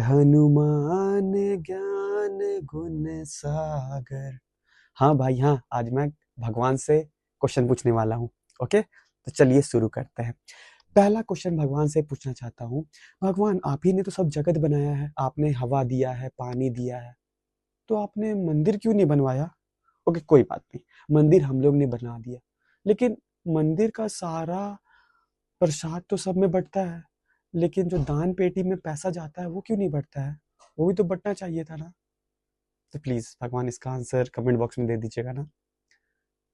हनुमान ज्ञान गुण सागर। हाँ भाई हाँ, आज मैं भगवान से क्वेश्चन पूछने वाला हूँ। ओके, तो चलिए शुरू करते हैं। पहला क्वेश्चन भगवान से पूछना चाहता हूँ, भगवान आप ही ने तो सब जगत बनाया है, आपने हवा दिया है, पानी दिया है, तो आपने मंदिर क्यों नहीं बनवाया? ओके कोई बात नहीं, मंदिर हम लोग ने बना दिया, लेकिन मंदिर का सारा प्रसाद तो सब में बंटता है, लेकिन जो दान पेटी में पैसा जाता है वो क्यों नहीं बंटता है? वो भी तो बंटना चाहिए था ना। तो प्लीज भगवान इसका आंसर कमेंट बॉक्स में दे दीजिएगा ना।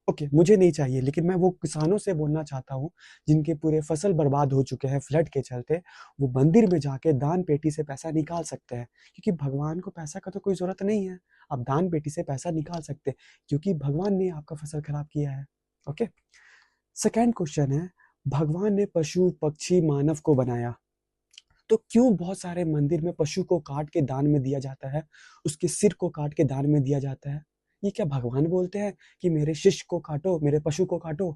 ओके मुझे नहीं चाहिए, लेकिन मैं वो किसानों से बोलना चाहता हूँ जिनके पूरे फसल बर्बाद हो चुके हैं फ्लड के चलते, वो मंदिर में जाके दान पेटी से पैसा निकाल सकते हैं, क्योंकि भगवान को पैसा का तो कोई जरूरत नहीं है। आप दान पेटी से पैसा निकाल सकते हैं क्योंकि भगवान ने आपका फसल खराब किया है। ओके, सेकेंड क्वेश्चन है, भगवान ने पशु पक्षी मानव को बनाया, तो क्यों बहुत सारे मंदिर में पशु को काट के दान में दिया जाता है, उसके सिर को काट के दान में दिया जाता है? ये क्या भगवान बोलते हैं कि मेरे शिष्य को काटो, मेरे पशु को काटो?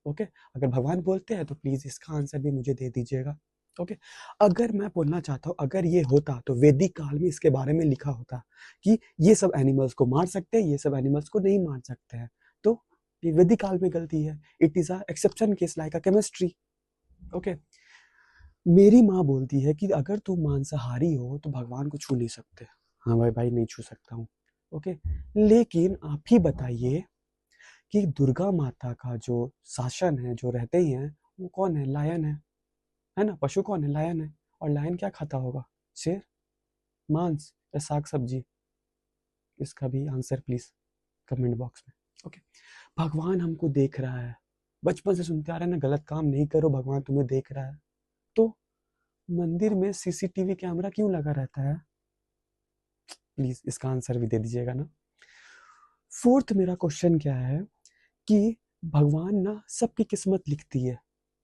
ओके, अगर भगवान बोलते हैं तो प्लीज इसका आंसर भी मुझे दे दीजिएगा। ओके, अगर मैं बोलना चाहता हूँ, अगर ये होता तो वैदिक काल में इसके बारे में लिखा होता कि ये सब एनिमल्स को मार सकते हैं, ये सब एनिमल्स को नहीं मार सकते हैं, तो ये वैदिक काल में गलती है। It is a exception case like a chemistry. Okay, मेरी माँ बोलती है कि अगर तुम मांसाहारी हो तो भगवान को छू नहीं सकते। हाँ भाई भाई नहीं छू सकता हूँ। ओके, लेकिन आप ही बताइए कि दुर्गा माता का जो शासन है, जो रहते ही हैं, वो कौन है? लायन है ना? पशु कौन है? लायन है। और लायन क्या खाता होगा? शेर, मांस या साग सब्जी? इसका भी आंसर प्लीज कमेंट बॉक्स में। ओके, भगवान हमको देख रहा है, बचपन से सुनते आ रहे हैं ना, गलत काम नहीं करो, भगवान तुम्हें देख रहा है, तो मंदिर में सीसीटीवी कैमरा क्यों लगा रहता है? प्लीज इसका आंसर भी दे दीजिएगा ना। फोर्थ मेरा क्वेश्चन क्या है कि भगवान ना सबकी किस्मत लिखती है।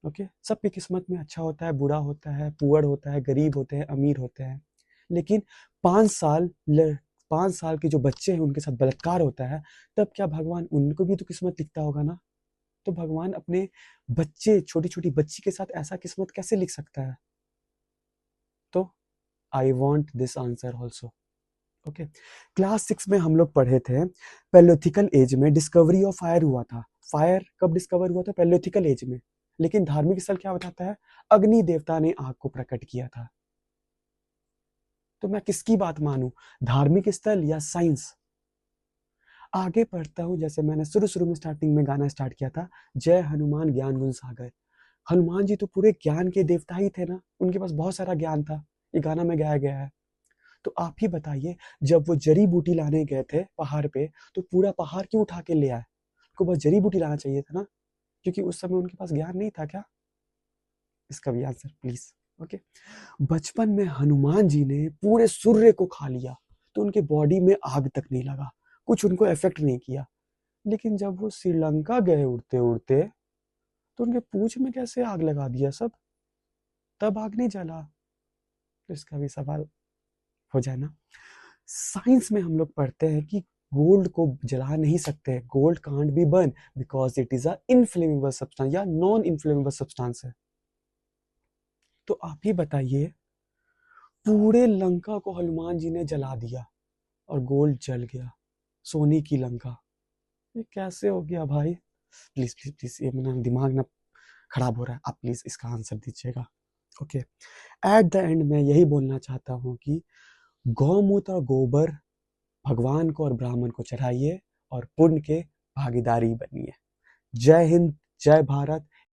ओके, सबकी किस्मत में अच्छा होता है, बुरा होता है, पुअर होता है, गरीब होते हैं, अमीर होते हैं, लेकिन 5 साल 5 साल के जो बच्चे हैं उनके साथ बलात्कार होता है, तब क्या भगवान उनको भी तो किस्मत लिखता होगा ना? तो भगवान अपने बच्चे, छोटी छोटी बच्ची के साथ ऐसा किस्मत कैसे लिख सकता है? तो I want this answer also. Okay, class 6 में हम लोग पढ़े थे, पैलियोथिकल एज में डिस्कवरी ऑफ फायर हुआ था। फायर कब डिस्कवर हुआ था? पैलियोथिकल एज में। लेकिन धार्मिक स्थल क्या बताता है? अग्नि देवता ने आग को प्रकट किया था। तो मैं किसकी बात मानूं, धार्मिक स्थल या साइंस? आगे पढ़ता हूं, जैसे मैंने शुरू शुरू में स्टार्टिंग में गाना स्टार्ट किया था, जय हनुमान ज्ञान गुण सागर। हनुमान जी तो पूरे ज्ञान के देवता ही थे ना, उनके पास बहुत सारा ज्ञान था, ये गाना में गाया गया है। तो आप ही बताइए, जब वो जड़ी बूटी लाने गए थे पहाड़ पे, तो पूरा पहाड़ क्यों उठा के ले आए? उनको बस जड़ी बूटी लाना चाहिए था ना, क्योंकि उस समय उनके पास ज्ञान नहीं था क्या? इसका भी आंसर प्लीज। ओके, बचपन में हनुमान जी ने पूरे सूर्य को खा लिया, तो उनके बॉडी में आग तक नहीं लगा, कुछ उनको इफेक्ट नहीं किया, लेकिन जब वो श्रीलंका गए उड़ते उड़ते, तो उनके पूंछ में कैसे आग लगा दिया सब, तब आग नहीं जला? तो इसका भी सवाल हो जाए ना। साइंस में हम लोग पढ़ते हैं कि गोल्ड को जला नहीं सकते, gold can't be burn because it is a inflammable substance या नॉन इनफ्लेमेबल सब्सटेंस है। तो आप ही बताइए, पूरे लंका को हनुमान जी ने जला दिया और गोल्ड जल गया, सोने की लंका, ये कैसे हो गया भाई? प्लीज प्लीज प्लीज, ये मेरा दिमाग ना खराब हो रहा है, आप प्लीज इसका आंसर दीजिएगा। ओके, एट द एंड मैं यही बोलना चाहता हूँ कि गौमूत्र और गोबर भगवान को और ब्राह्मण को चढ़ाइए और पुण्य के भागीदारी बनिए। जय हिंद, जय भारत,